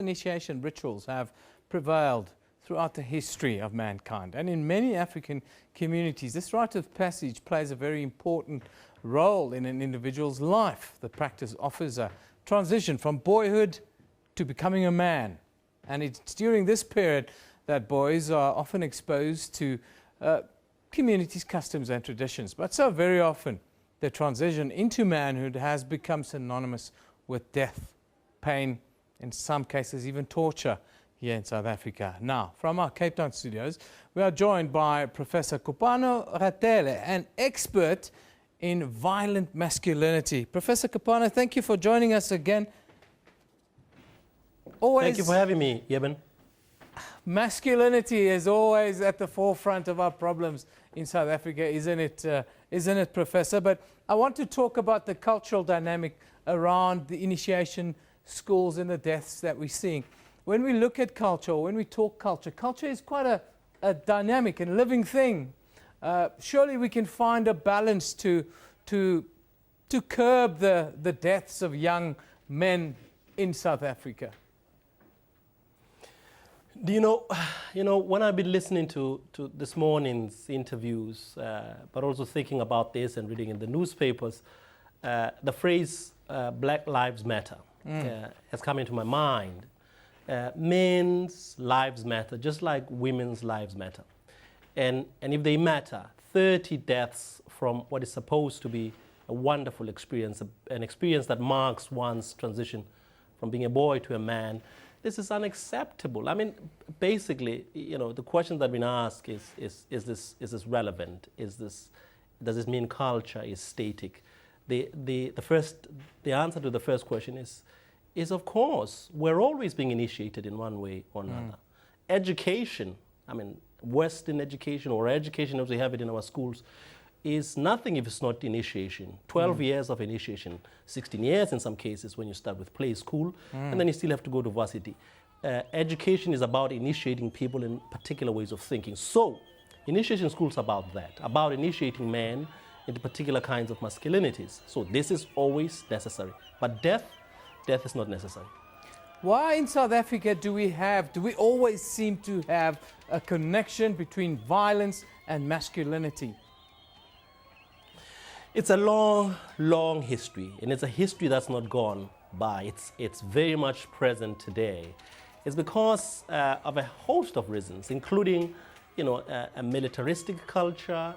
Initiation rituals have prevailed throughout the history of mankind, and in many African communities this rite of passage plays a very important role in an individual's life. The practice offers a transition from boyhood to becoming a man, and it's during this period that boys are often exposed to communities' customs and traditions. But so very often the transition into manhood has become synonymous with death, pain, in some cases even torture here in South Africa. Now, from our Cape Town studios, we are joined by Professor Kopano Ratele, an expert in violent masculinity. Professor Kopano, thank you for joining us again. Thank you for having me, Yeben. Masculinity is always at the forefront of our problems in South Africa, isn't it, Professor? But I want to talk about the cultural dynamic around the initiation schools and the deaths that we're seeing. When we look at culture, when we talk culture, culture is quite a dynamic and living thing. Surely we can find a balance to curb the deaths of young men in South Africa. Do you know, when I've been listening to this morning's interviews, but also thinking about this and reading in the newspapers, the phrase Black Lives Matter has come into my mind. Men's lives matter, just like women's lives matter. And if they matter, 30 deaths from what is supposed to be a wonderful experience, an experience that marks one's transition from being a boy to a man, this is unacceptable. I mean, basically, the question that been asked is this relevant? Does this mean culture is static? The answer to the first question is of course, we're always being initiated in one way or another. Education, I mean, Western education or education as we have it in our schools, is nothing if it's not initiation. 12 years of initiation, 16 years in some cases when you start with play school, and then you still have to go to varsity. Education is about initiating people in particular ways of thinking. So, initiation schools are about that, about initiating men into particular kinds of masculinities. So this is always necessary. But death is not necessary. Why in South Africa do we always seem to have a connection between violence and masculinity? It's a long, long history, and it's a history that's not gone by. It's very much present today. It's because of a host of reasons, including, a militaristic culture.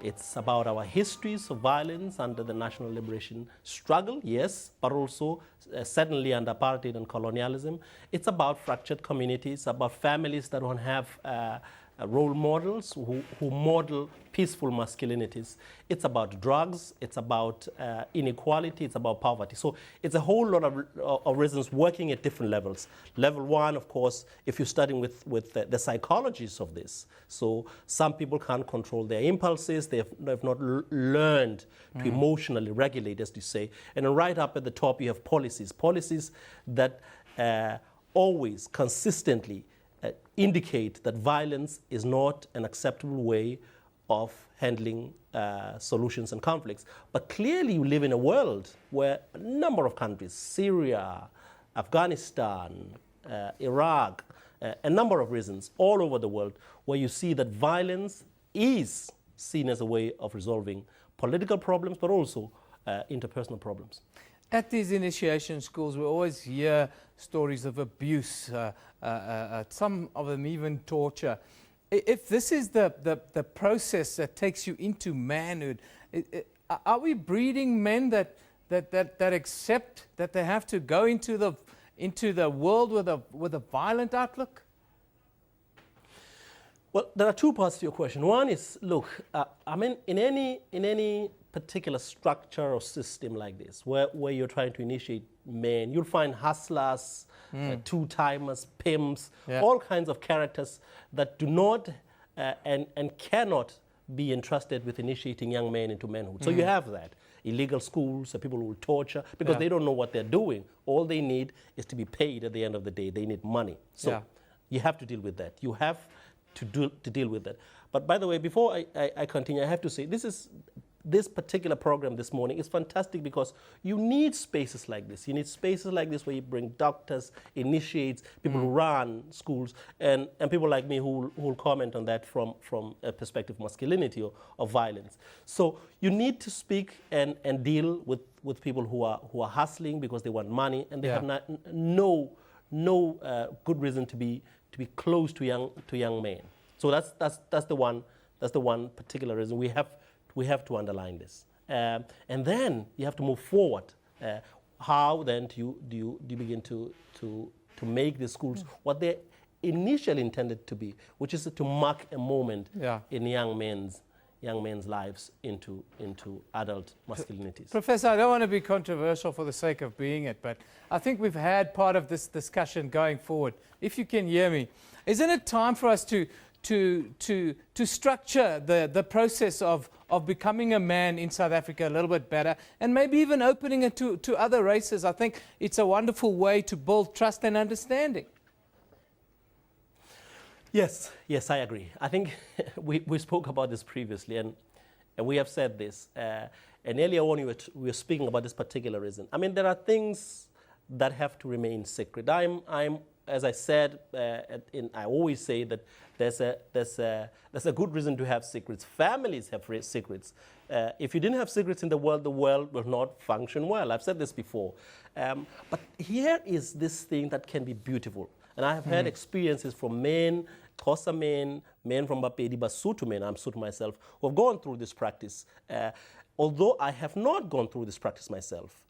It's about our histories of violence under the national liberation struggle, yes, but also certainly under apartheid and colonialism. It's about fractured communities, about families that don't have role models who model peaceful masculinities. It's about drugs, it's about inequality, it's about poverty. So it's a whole lot of reasons working at different levels. Level one, of course, if you're starting with the psychologies of this. So some people can't control their impulses, they've not learned to emotionally regulate, as you say. And then right up at the top you have policies that always consistently indicate that violence is not an acceptable way of handling solutions and conflicts. But clearly you live in a world where a number of countries, Syria, Afghanistan, Iraq, a number of reasons all over the world where you see that violence is seen as a way of resolving political problems, but also interpersonal problems. At these initiation schools, we always hear stories of abuse, some of them even torture. If this is the process that takes you into manhood, are we breeding men that accept that they have to go into the world with a violent outlook? Well, there are two parts to your question. One is, look, I mean, in any particular structure or system like this, where you're trying to initiate men, you'll find hustlers, two-timers, pimps, all kinds of characters that do not and cannot be entrusted with initiating young men into manhood. So you have that. Illegal schools, people who will torture, because they don't know what they're doing. All they need is to be paid at the end of the day. They need money. So you have to deal with that. You have to deal with that. But by the way, before I continue, I have to say this is this particular program this morning is fantastic because you need spaces like this. You need spaces like this where you bring doctors, initiates, people who run schools, and people like me who will comment on that from a perspective of masculinity or violence. So you need to speak and deal with people who are hustling because they want money and they have no good reason to be close to young men. So that's the one particular reason we have to underline this, and then you have to move forward. How then do you begin to make the schools what they initially intended to be, which is to mark a moment in young men's lives into adult masculinities. Professor, I don't want to be controversial for the sake of being it, but I think we've had part of this discussion going forward. If you can hear me, isn't it time for us to structure the process of becoming a man in South Africa a little bit better, and maybe even opening it to other races? I think it's a wonderful way to build trust and understanding. Yes, I agree. I think we spoke about this previously, and we have said this. And earlier on, we were speaking about this particular reason. I mean, there are things that have to remain secret. As I said, I always say that there's a good reason to have secrets. Families have secrets. If you didn't have secrets in the world will not function well. I've said this before. But here is this thing that can be beautiful. And I have had experiences from men, Xhosa men from Bapedi, Basotho men, I'm Sotho myself, who have gone through this practice. Although I have not gone through this practice myself,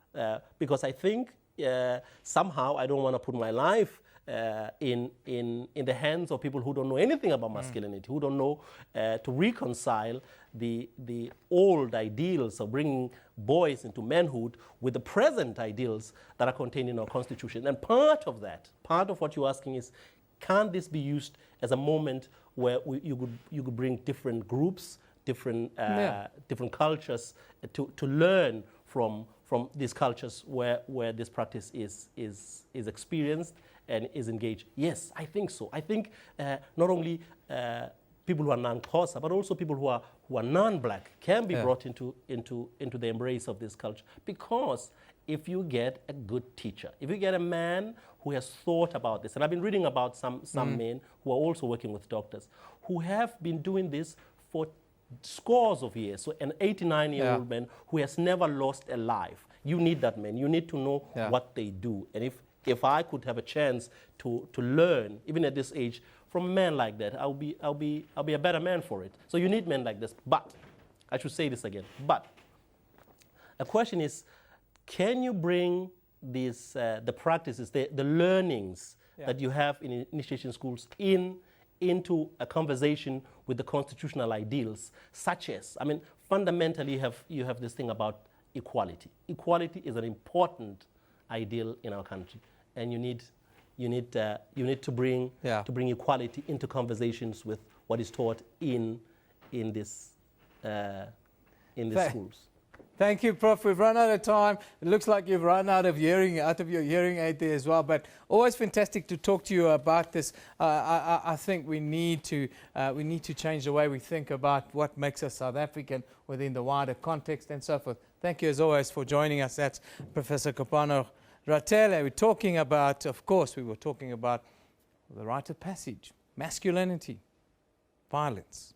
because I think somehow I don't want to put my life in the hands of people who don't know anything about masculinity, who don't know to reconcile the old ideals of bringing boys into manhood with the present ideals that are contained in our constitution. And part of what you're asking is, can this be used as a moment where you could bring different groups, different cultures to learn from these cultures where this practice is experienced and is engaged? Yes, I think so. I think not only people who are non-Xhosa, but also people who are non-black can be brought into the embrace of this culture. Because if you get a good teacher, if you get a man who has thought about this, and I've been reading about some men who are also working with doctors, who have been doing this for scores of years. So an 89-year-old man who has never lost a life. You need that man. You need to know what they do. And if I could have a chance to learn, even at this age, from a man like that, I'll be a better man for it. So you need men like this. But I should say this again. But a question is, can you bring these the practices, the learnings that you have in initiation schools into a conversation with the constitutional ideals, such as, I mean, fundamentally you have this thing about equality. Equality is an important ideal in our country, and you need to bring equality into conversations with what is taught in this schools. Thank you, Prof. We've run out of time. It looks like you've run out of your hearing aid there as well. But always fantastic to talk to you about this. I think we need to change the way we think about what makes us South African within the wider context and so forth. Thank you as always for joining us. That's Professor Kopano Ratele. We're talking about, of course, we were talking about the rite of passage, masculinity, violence.